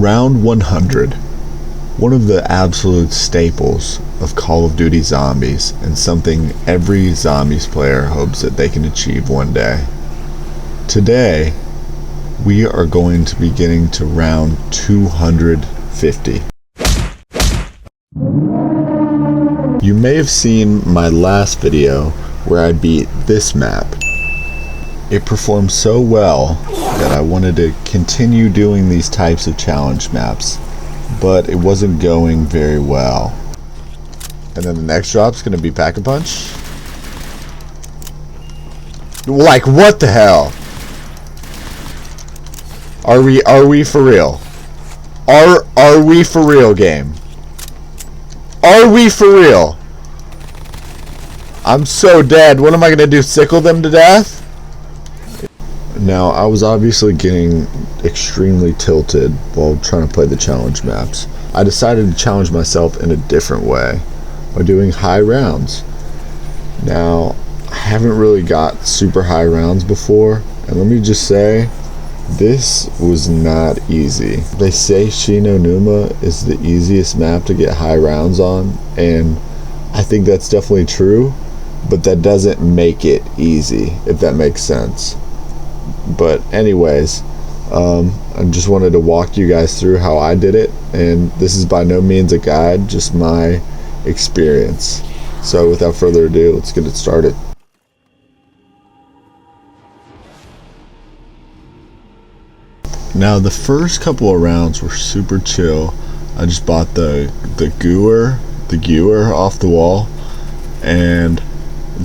Round 100. One of the absolute staples of Call of Duty Zombies, and something every Zombies player hopes that they can achieve one day. Today, we are going to be getting to round 250. You may have seen my last video where I beat this map. It performed so well that I wanted to continue doing these types of challenge maps, but it wasn't going very well. And then the next drop's gonna be Pack-a-Punch. Like, what the hell? Are we for real? Are we for real, game? Are we for real? I'm so dead. What am I gonna do? Sickle them to death? Now, I was obviously getting extremely tilted while trying to play the challenge maps. I decided to challenge myself in a different way by doing high rounds. Now, I haven't really got super high rounds before, and let me just say, this was not easy. They say Shi No Numa is the easiest map to get high rounds on, and I think that's definitely true, but that doesn't make it easy, if that makes sense. But anyways, I just wanted to walk you guys through how I did it, and this is by no means a guide, just my experience. So without further ado, let's get it started. Now, the first couple of rounds were super chill. I just bought the gewer off the wall and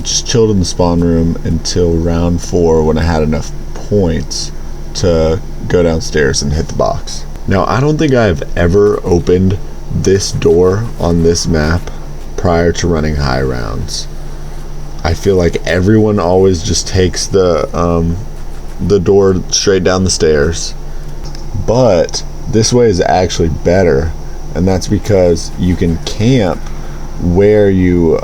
just chilled in the spawn room until round 4 when I had enough points to go downstairs and hit the box. Now, I don't think I've ever opened this door on this map prior to running high rounds. I feel like everyone always just takes the door straight down the stairs, but this way is actually better, and that's because you can camp where you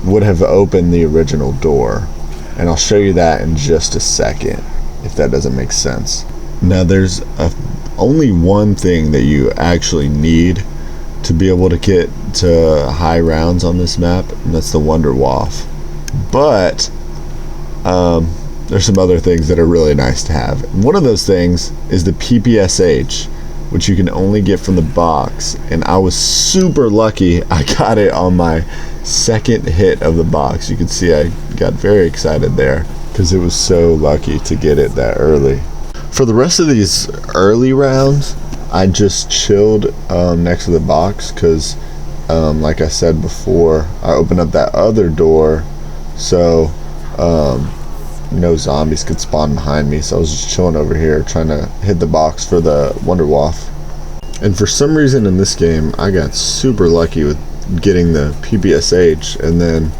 would have opened the original door, and I'll show you that in just a second, if that doesn't make sense. Now, there's only one thing that you actually need to be able to get to high rounds on this map, and that's the Wonder Waff. But there's some other things that are really nice to have. And one of those things is the PPSH, which you can only get from the box, and I was super lucky I got it on my second hit of the box. You can see I got very excited there because it was so lucky to get it that early. For the rest of these early rounds, I just chilled next to the box because like I said before, I opened up that other door so no zombies could spawn behind me, so I was just chilling over here trying to hit the box for the Wonder Waff. And for some reason in this game, I got super lucky with getting the PPSH, and then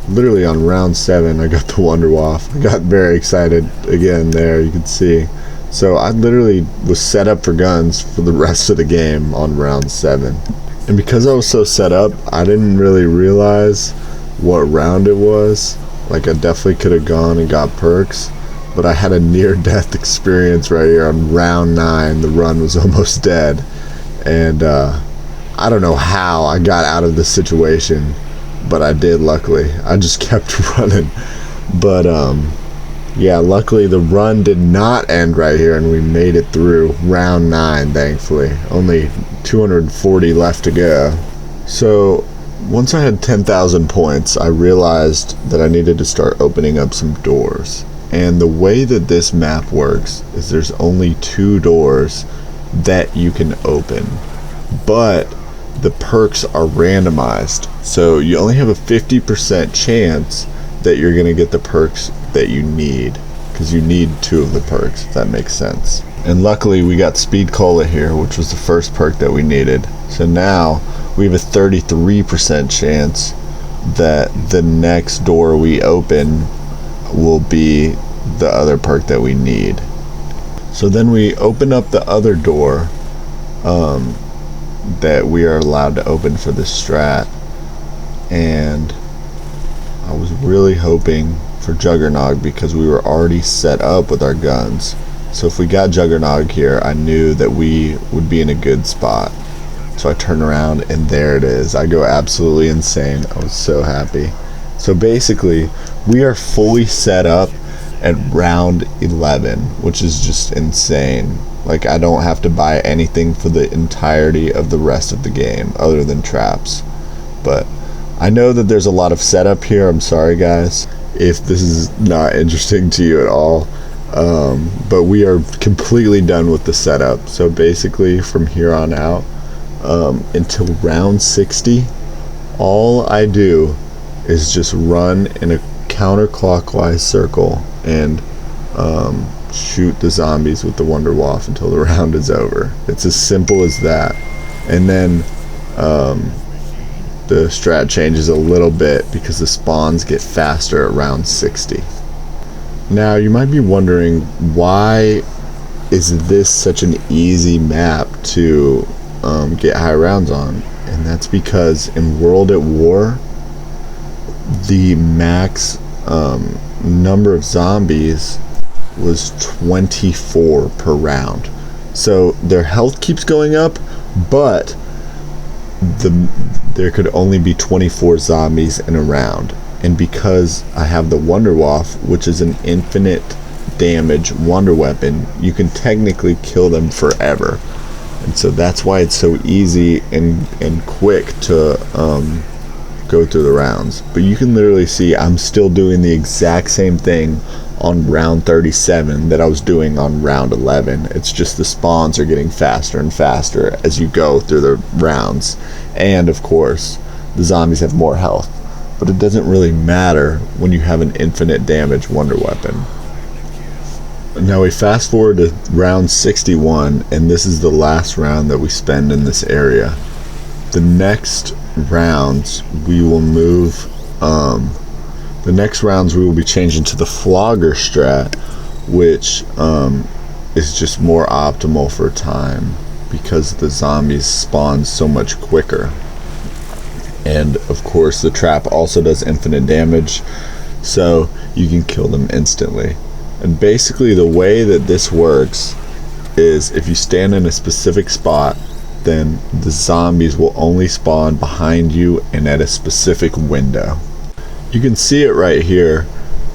literally on round 7 I got the Wonder Waff. I got very excited again there, you can see. So I literally was set up for guns for the rest of the game on round 7. And because I was so set up, I didn't really realize what round it was. Like, I definitely could have gone and got perks, but I had a near-death experience right here on round 9. The run was almost dead, and I don't know how I got out of this situation, but I did, luckily. I just kept running. But yeah, luckily the run did not end right here, and we made it through round 9, thankfully. Only 240 left to go. So once I had 10,000 points, I realized that I needed to start opening up some doors. And the way that this map works is there's only 2 doors that you can open, but the perks are randomized, so you only have a 50% chance that you're gonna get the perks that you need, because you need 2 of the perks, if that makes sense. And luckily we got Speed Cola here, which was the first perk that we needed. So now we have a 33% chance that the next door we open will be the other perk that we need. So then we open up the other door that we are allowed to open for this strat, and I was really hoping for Juggernog because we were already set up with our guns. So if we got Juggernog here, I knew that we would be in a good spot. So I turn around and there it is. I go absolutely insane. I was so happy. So basically, we are fully set up at round 11, which is just insane. Like, I don't have to buy anything for the entirety of the rest of the game other than traps. But I know that there's a lot of setup here. I'm sorry, guys, if this is not interesting to you at all. But we are completely done with the setup. So basically, from here on out, until round 60, all I do is just run in a counterclockwise circle and shoot the zombies with the Wunderwaffe until the round is over. It's as simple as that. And then the strat changes a little bit because the spawns get faster at round 60. Now you might be wondering, why is this such an easy map to get high rounds on? And that's because in World at War, the max number of zombies was 24 per round. So their health keeps going up, but there could only be 24 zombies in a round. And because I have the Wunderwaffe, which is an infinite damage wonder weapon, you can technically kill them forever. And so that's why it's so easy and quick to go through the rounds. But you can literally see I'm still doing the exact same thing on round 37 that I was doing on round 11. It's just the spawns are getting faster and faster as you go through the rounds. And of course, the zombies have more health. But it doesn't really matter when you have an infinite damage wonder weapon. Now we fast forward to round 61, and this is the last round that we spend in this area. The next rounds we will move, we will be changing to the Flogger strat, which is just more optimal for time because the zombies spawn so much quicker. And of course the trap also does infinite damage, so you can kill them instantly. And basically the way that this works is if you stand in a specific spot, then the zombies will only spawn behind you and at a specific window. You can see it right here.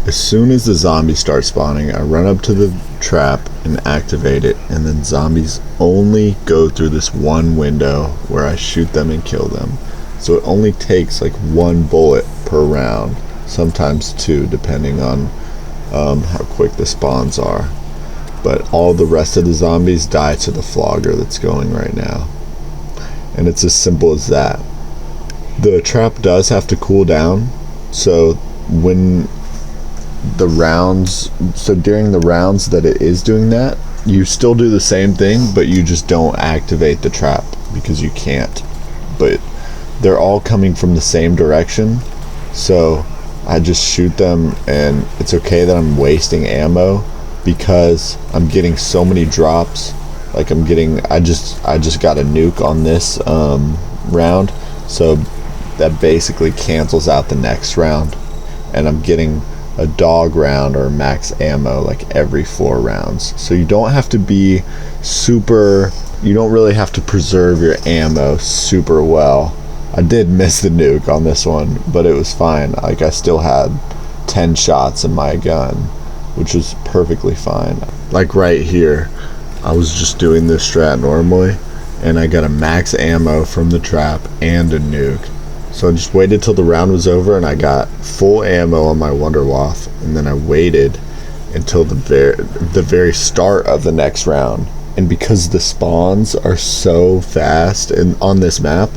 As soon as the zombies start spawning, I run up to the trap and activate it, and then zombies only go through this one window where I shoot them and kill them. So it only takes like one bullet per round, sometimes two, depending on how quick the spawns are. But all the rest of the zombies die to the Flogger that's going right now. And it's as simple as that. The trap does have to cool down, so when the rounds, so during the rounds that it is doing that, you still do the same thing, but you just don't activate the trap because you can't. But they're all coming from the same direction, so I just shoot them, and it's okay that I'm wasting ammo because I'm getting so many drops. Like I just got a nuke on this round, so that basically cancels out the next round, and I'm getting a dog round or max ammo like every 4 rounds. So you don't have to be you don't really have to preserve your ammo super well. I did miss the nuke on this one, but it was fine. Like, I still had 10 shots in my gun, which was perfectly fine. Like right here, I was just doing this strat normally, and I got a max ammo from the trap and a nuke. So I just waited till the round was over, and I got full ammo on my Wunderwaffe, and then I waited until the very start of the next round. And because the spawns are so fast and on this map,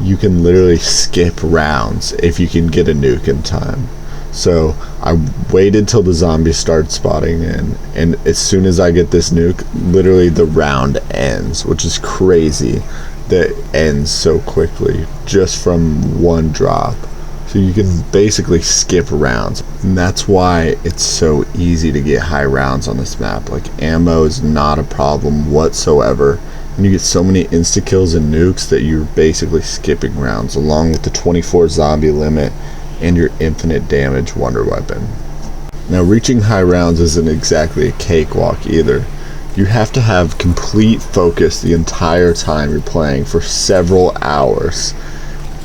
you can literally skip rounds if you can get a nuke in time. So I waited till the zombies started spotting in, and as soon as I get this nuke, literally the round ends, which is crazy that it ends so quickly just from one drop. So you can basically skip rounds, and that's why it's so easy to get high rounds on this map. Like, ammo is not a problem whatsoever, and you get so many insta kills and nukes that you're basically skipping rounds, along with the 24 zombie limit and your infinite damage wonder weapon. Now, reaching high rounds isn't exactly a cakewalk either. You have to have complete focus the entire time you're playing for several hours.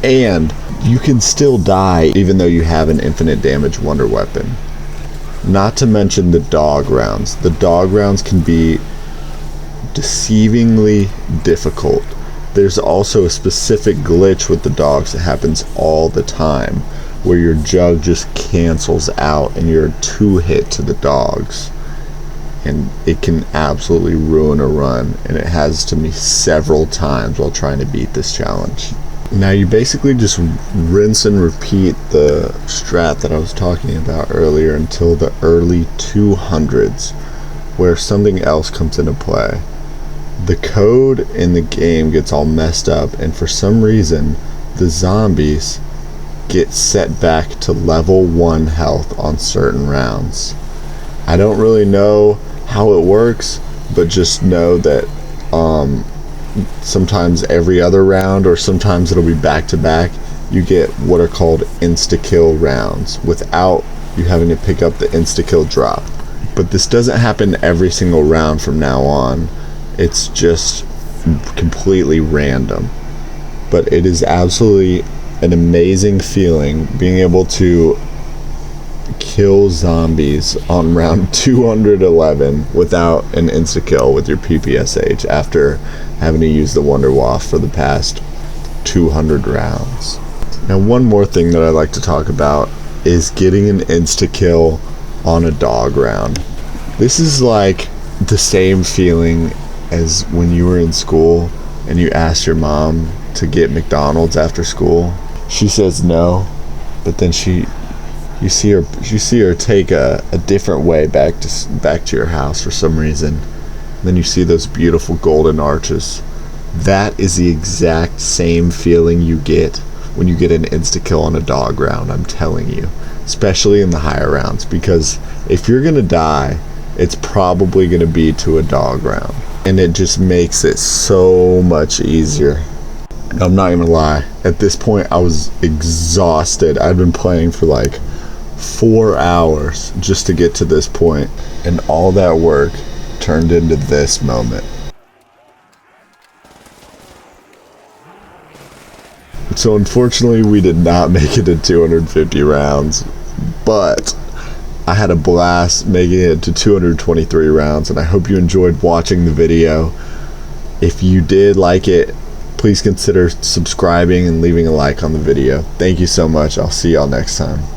And you can still die even though you have an infinite damage wonder weapon. Not to mention the dog rounds. The dog rounds can be deceivingly difficult. There's also a specific glitch with the dogs that happens all the time, where your jug just cancels out and you're a 2-hit to the dogs. And it can absolutely ruin a run, and it has to me several times while trying to beat this challenge. Now you basically just rinse and repeat the strat that I was talking about earlier until the early 200s, where something else comes into play. The code in the game gets all messed up, and for some reason the zombies get set back to level 1 health on certain rounds. I don't really know how it works, but just know that sometimes every other round, or sometimes it'll be back to back, you get what are called insta-kill rounds without you having to pick up the insta-kill drop. But this doesn't happen every single round from now on. It's just completely random. But it is absolutely an amazing feeling being able to kill zombies on round 211 without an insta-kill with your PPSH after having to use the Wonder Waft for the past 200 rounds. Now, one more thing that I'd like to talk about is getting an insta-kill on a dog round. This is like the same feeling as when you were in school and you asked your mom to get McDonald's after school. She says no, but then you see her take a different way back to your house for some reason. Then you see those beautiful golden arches. That is the exact same feeling you get when you get an insta-kill on a dog round, I'm telling you. Especially in the higher rounds, because if you're gonna die, it's probably gonna be to a dog round. And it just makes it so much easier. I'm not even gonna lie, at this point I was exhausted. I'd been playing for like 4 hours just to get to this point, and all that work turned into this moment. So unfortunately we did not make it to 250 rounds, but I had a blast making it to 223 rounds, and I hope you enjoyed watching the video. If you did like it, please consider subscribing and leaving a like on the video. Thank you so much. I'll see y'all next time.